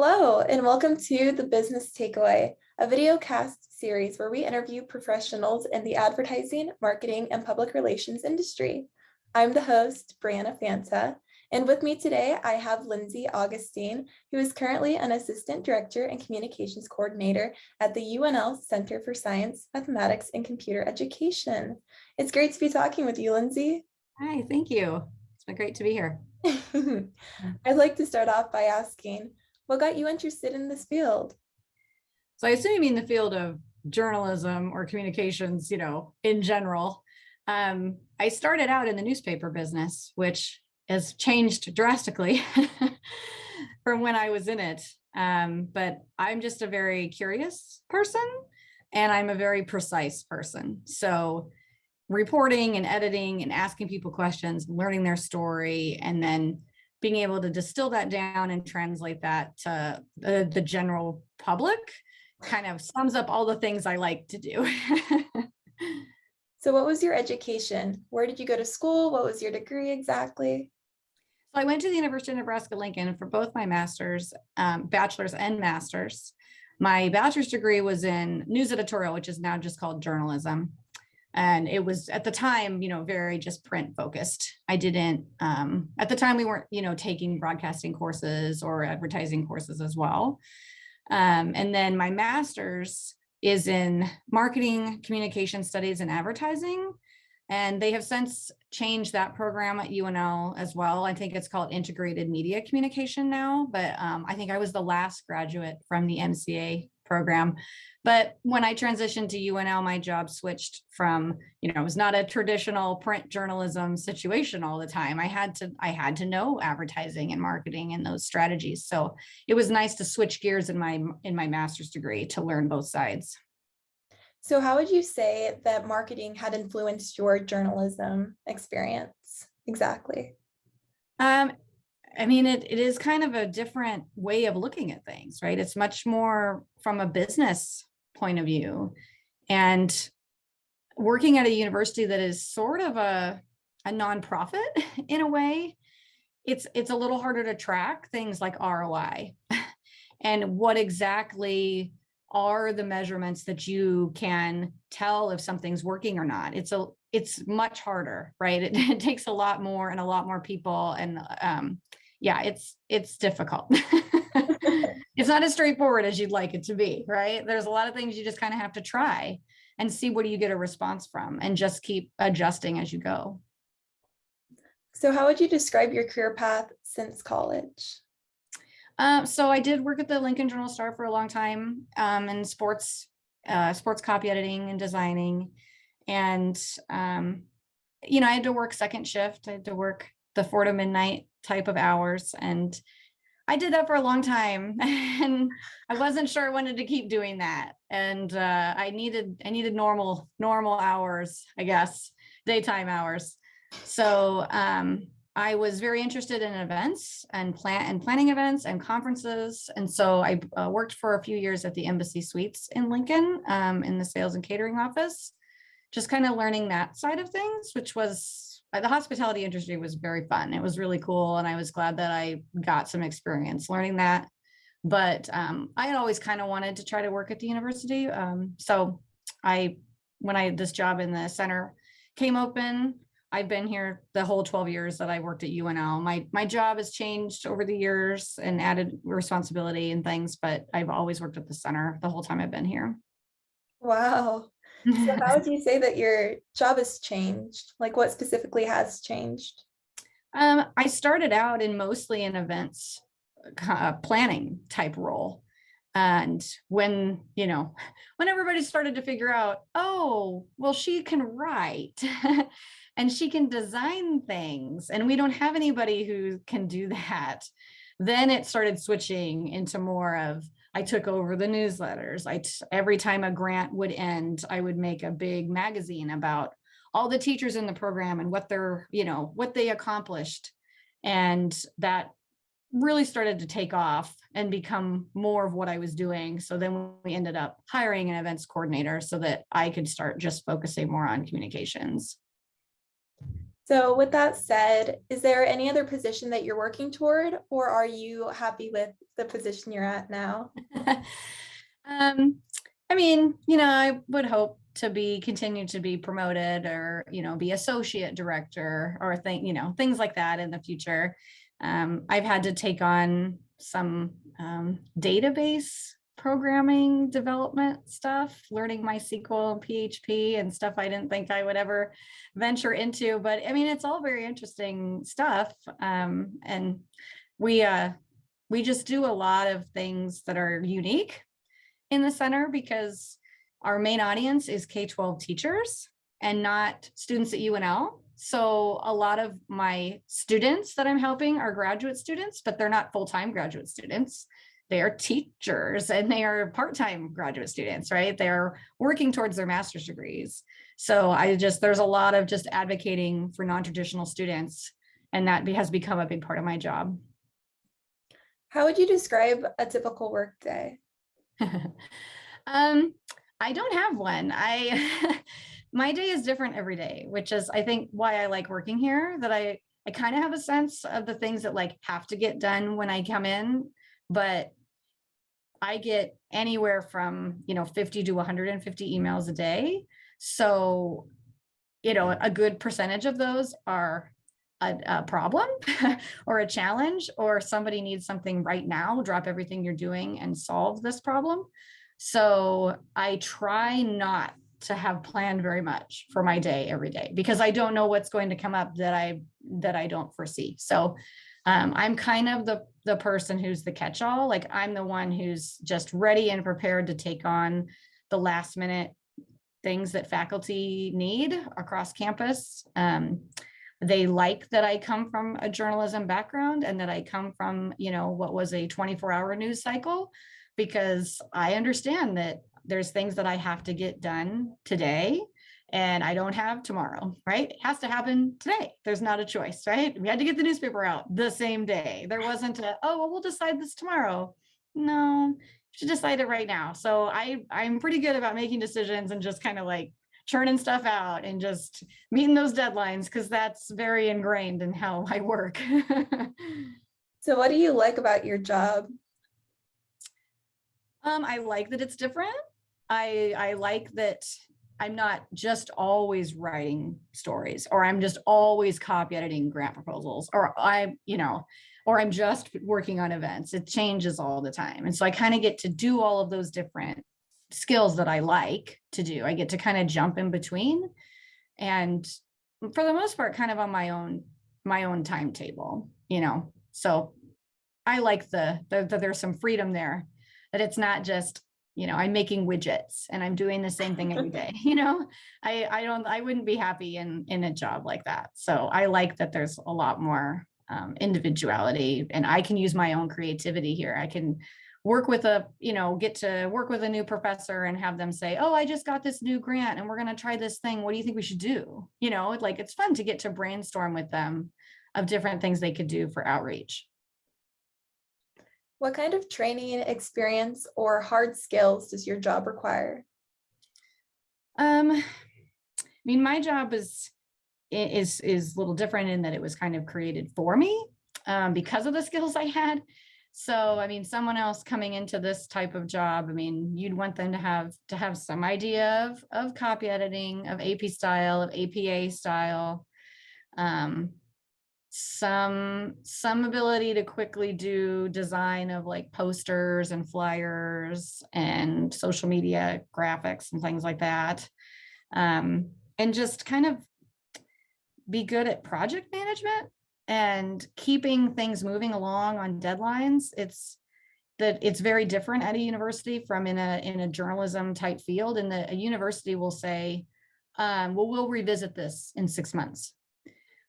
Hello, and welcome to The Business Takeaway, a videocast series where we interview professionals in the advertising, marketing, and public relations industry. I'm the host, Breanna Fanta, and with me today, I have Lindsay Augustyn, who is currently an Assistant Director and Communications Coordinator at the UNL Center for Science, Mathematics, and Computer Education. It's great to be talking with you, Lindsay. Hi, thank you. It's been great to be here. I'd like to start off by asking, what got you interested in this field? So I assume you mean the field of journalism or communications, in general. I started out in the newspaper business, which has changed drastically from when I was in it. But I'm just a very curious person, and I'm a very precise person. So reporting and editing and asking people questions, learning their story, and then being able to distill that down and translate that to the general public kind of sums up all the things I like to do. So what was your education? Where did you go to school? What was your degree exactly? So I went to the University of Nebraska-Lincoln for both my master's, bachelor's and master's. My bachelor's degree was in news editorial, which is now just called journalism. And it was at the time, very just print focused. I didn't, at the time we weren't, taking broadcasting courses or advertising courses as well. And then my master's is in marketing, communication studies, and advertising. And they have since changed that program at UNL as well. I think it's called integrated media communication now, but I think I was the last graduate from the MCA program. But when I transitioned to UNL, my job switched from, it was not a traditional print journalism situation all the time. I had to know advertising and marketing and those strategies. So it was nice to switch gears in my master's degree to learn both sides. So how would you say that marketing had influenced your journalism experience exactly? It is kind of a different way of looking at things, right? It's much more from a business point of view. And working at a university that is sort of a nonprofit in a way, it's a little harder to track things like ROI and what exactly are the measurements that you can tell if something's working or not. It's much harder, right? It takes a lot more and a lot more people. And it's difficult. It's not as straightforward as you'd like it to be, right? There's a lot of things you just kind of have to try and see what do you get a response from and just keep adjusting as you go. So how would you describe your career path since college? So I did work at the Lincoln Journal-Star for a long time in sports copy editing and designing. And, I had to work second shift. I had to work the 4 to midnight type of hours. And I did that for a long time. And I wasn't sure I wanted to keep doing that. And I needed normal hours, I guess, daytime hours. So I was very interested in events and planning events and conferences. And so I worked for a few years at the Embassy Suites in Lincoln in the sales and catering office, just kind of learning that side of things, which was the hospitality industry was very fun. It was really cool. And I was glad that I got some experience learning that. But I had always kind of wanted to try to work at the university. So when this job in the center came open, I've been here the whole 12 years that I worked at UNL. My job has changed over the years and added responsibility and things, but I've always worked at the center the whole time I've been here. Wow. So how would you say that your job has changed? Like what specifically has changed? I started out mostly in events planning type role. And when everybody started to figure out, oh, well, she can write and she can design things and we don't have anybody who can do that, then it started switching into more of, I took over the newsletters. Every time a grant would end, I would make a big magazine about all the teachers in the program and what they accomplished. And that really started to take off and become more of what I was doing. So then we ended up hiring an events coordinator so that I could start just focusing more on communications. So with that said, is there any other position that you're working toward, or are you happy with the position you're at now? I mean, you know, I would hope to continue to be promoted or, you know, be associate director or things like that in the future. I've had to take on some database programming development stuff, learning MySQL and PHP and stuff I didn't think I would ever venture into. But I mean, it's all very interesting stuff. And we just do a lot of things that are unique in the center because our main audience is K-12 teachers and not students at UNL. So a lot of my students that I'm helping are graduate students, but they're not full-time graduate students. They are teachers and they are part-time graduate students, right? They're working towards their master's degrees. So there's a lot of just advocating for non-traditional students, and that has become a big part of my job. How would you describe a typical work day? I don't have one. My day is different every day, which is, I think, why I like working here, that I kind of have a sense of the things that like have to get done when I come in, but I get anywhere from, 50 to 150 emails a day. So, a good percentage of those are a problem or a challenge, or somebody needs something right now, drop everything you're doing and solve this problem. So I try not to have planned very much for my day every day because I don't know what's going to come up that I don't foresee. So I'm kind of the person who's the catch-all. Like I'm the one who's just ready and prepared to take on the last minute things that faculty need across campus. They like that I come from a journalism background and that I come from, what was a 24-hour news cycle, because I understand that there's things that I have to get done today and I don't have tomorrow, right? It has to happen today. There's not a choice, right? We had to get the newspaper out the same day. There wasn't we'll decide this tomorrow. No, you should decide it right now. So I'm pretty good about making decisions and just kind of like churning stuff out and just meeting those deadlines, because that's very ingrained in how I work. So what do you like about your job? I like that it's different. I like that I'm not just always writing stories, or I'm just always copy editing grant proposals, or I'm just working on events. It changes all the time. And so I kind of get to do all of those different skills that I like to do. I get to kind of jump in between, and for the most part, kind of on my own timetable, So I like that there's some freedom there, that it's not just, I'm making widgets and I'm doing the same thing every day. I wouldn't be happy in a job like that. So I like that there's a lot more individuality, and I can use my own creativity here. I can work with get to work with a new professor and have them say, oh, I just got this new grant and we're going to try this thing. What do you think we should do? Like it's fun to get to brainstorm with them of different things they could do for outreach. What kind of training, experience, or hard skills does your job require? I mean, my job is a little different in that it was kind of created for me because of the skills I had. So, I mean, someone else coming into this type of job, I mean, you'd want them to have some idea of copy editing, of AP style, of APA style, some ability to quickly do design of like posters and flyers and social media graphics and things like that. And just kind of be good at project management and keeping things moving along on deadlines. It's very different at a university from in a journalism type field, in that a university will say, well, we'll revisit this in 6 months.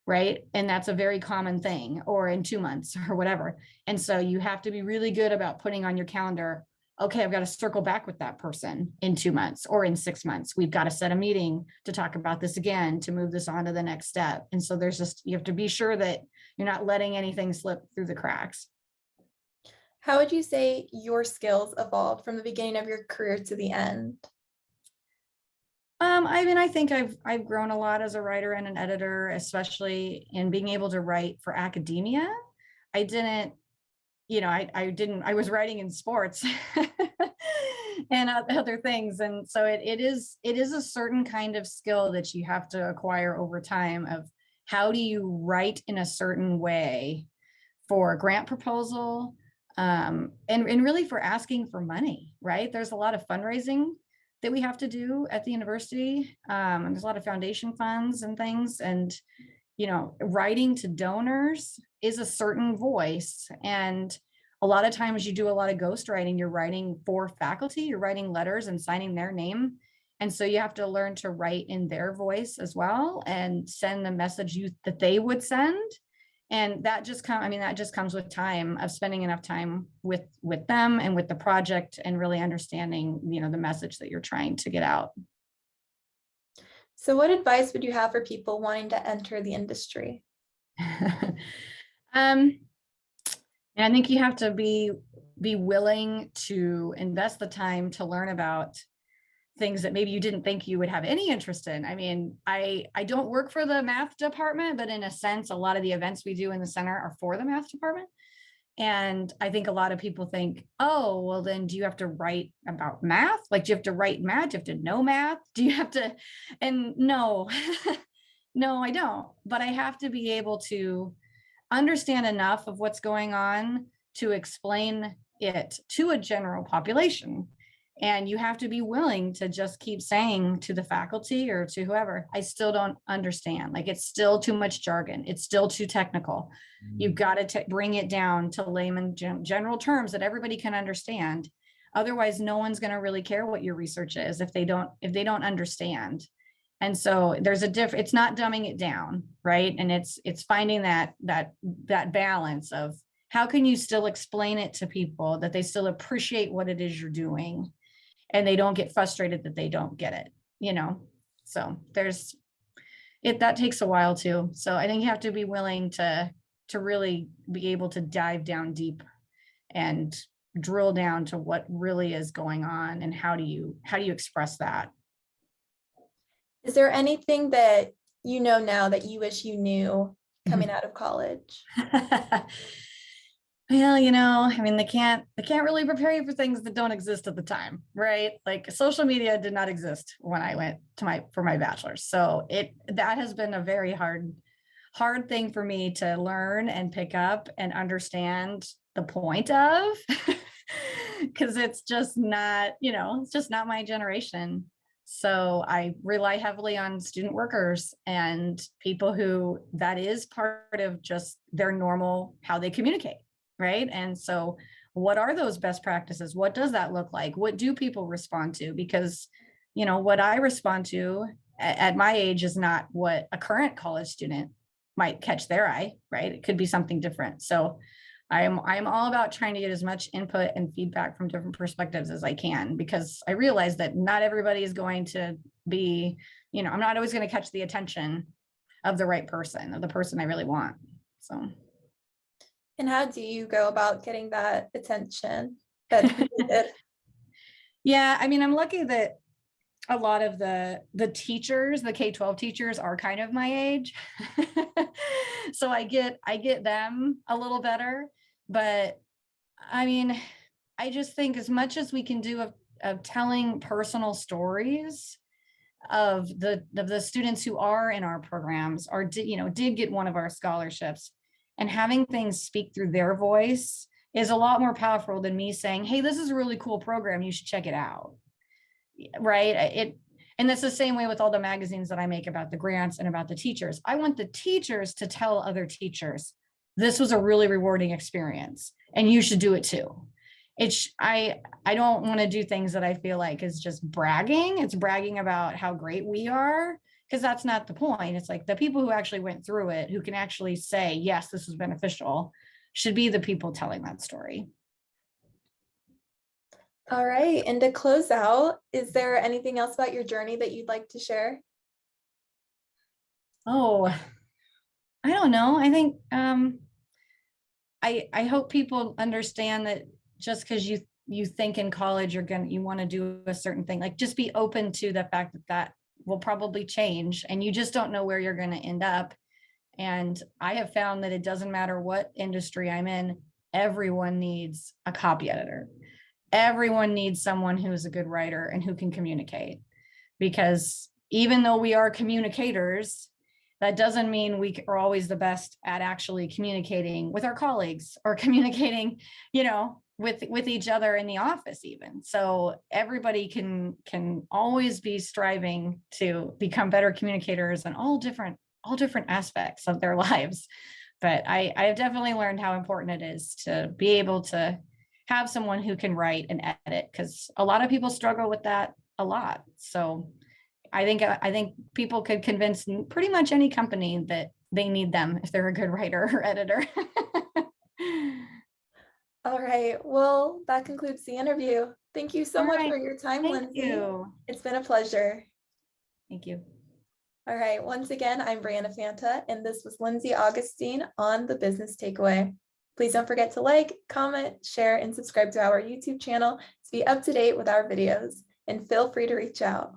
Right. And that's a very common thing, or in 2 months or whatever. And so you have to be really good about putting on your calendar, okay, I've got to circle back with that person in 2 months or in 6 months. We've got to set a meeting to talk about this again, to move this on to the next step. And so you have to be sure that you're not letting anything slip through the cracks. How would you say your skills evolved from the beginning of your career to the end? I mean, I think I've grown a lot as a writer and an editor, especially in being able to write for academia. I didn't, I was writing in sports and other things. And so it is a certain kind of skill that you have to acquire over time of how do you write in a certain way for a grant proposal, and really for asking for money, right? There's a lot of fundraising that we have to do at the university. And there's a lot of foundation funds and things. And, writing to donors is a certain voice. And a lot of times you do a lot of ghostwriting. You're writing for faculty, you're writing letters and signing their name. And so you have to learn to write in their voice as well and send the message that they would send. And that just comes with time of spending enough time with them and with the project and really understanding, the message that you're trying to get out. So what advice would you have for people wanting to enter the industry? And I think you have to be willing to invest the time to learn about things that maybe you didn't think you would have any interest in. I mean, I don't work for the math department, but in a sense, a lot of the events we do in the center are for the math department. And I think a lot of people think, oh, well, then do you have to write about math? Like, do you have to write math? Do you have to know math? Do you have to? And no, no, I don't. But I have to be able to understand enough of what's going on to explain it to a general population. And you have to be willing to just keep saying to the faculty or to whoever, I still don't understand. Like, it's still too much jargon. It's still too technical. You've got to bring it down to layman general terms that everybody can understand. Otherwise, no one's going to really care what your research is if they don't understand. And so there's it's not dumbing it down, right? And it's finding that balance of how can you still explain it to people that they still appreciate what it is you're doing and they don't get frustrated that they don't get it, So that takes a while too. So I think you have to be willing to really be able to dive down deep and drill down to what really is going on and how do you express that. Is there anything that you know now that you wish you knew coming out of college? Well, I mean, they can't really prepare you for things that don't exist at the time, right? Like, social media did not exist when I went for my bachelor's. So that has been a very hard thing for me to learn and pick up and understand the point of, because it's just not, it's just not my generation. So I rely heavily on student workers and people who that is part of just their normal, how they communicate. Right. And so what are those best practices? What does that look like? What do people respond to? Because, what I respond to at my age is not what a current college student might catch their eye, right? It could be something different. So I'm all about trying to get as much input and feedback from different perspectives as I can, because I realize that not everybody is going to be, I'm not always going to catch the attention of the right person, of the person I really want. So. And how do you go about getting that attention that's needed? Yeah, I mean, I'm lucky that a lot of the teachers, the K-12 teachers, are kind of my age. So I get them a little better. But I mean, I just think as much as we can do of telling personal stories of the students who are in our programs or did get one of our scholarships, and having things speak through their voice is a lot more powerful than me saying, hey, this is a really cool program, you should check it out. Right. And that's the same way with all the magazines that I make about the grants and about the teachers. I want the teachers to tell other teachers, this was a really rewarding experience and you should do it too. I don't want to do things that I feel like is just bragging. It's bragging about how great we are, because that's not the point. It's like the people who actually went through it, who can actually say, yes, this was beneficial, should be the people telling that story. All right. And to close out, is there anything else about your journey that you'd like to share? Oh, I don't know. I think I hope people understand that just because you think in college you want to do a certain thing, like just be open to the fact that will probably change, and you just don't know where you're going to end up. And I have found that it doesn't matter what industry I'm in, everyone needs a copy editor. Everyone needs someone who's a good writer and who can communicate, because even though we are communicators, that doesn't mean we are always the best at actually communicating with our colleagues or communicating, with each other in the office even. So everybody can always be striving to become better communicators in all different aspects of their lives. But I have definitely learned how important it is to be able to have someone who can write and edit, because a lot of people struggle with that a lot. So I think people could convince pretty much any company that they need them if they're a good writer or editor. All right. Well, that concludes the interview. Thank you so All much right. for your time, Thank Lindsay. you. It's been a pleasure. Thank you. All right. Once again, I'm Breanna Fanta, and this was Lindsay Augustyn on The Business Takeaway. Please don't forget to like, comment, share, and subscribe to our YouTube channel to be up to date with our videos. And feel free to reach out.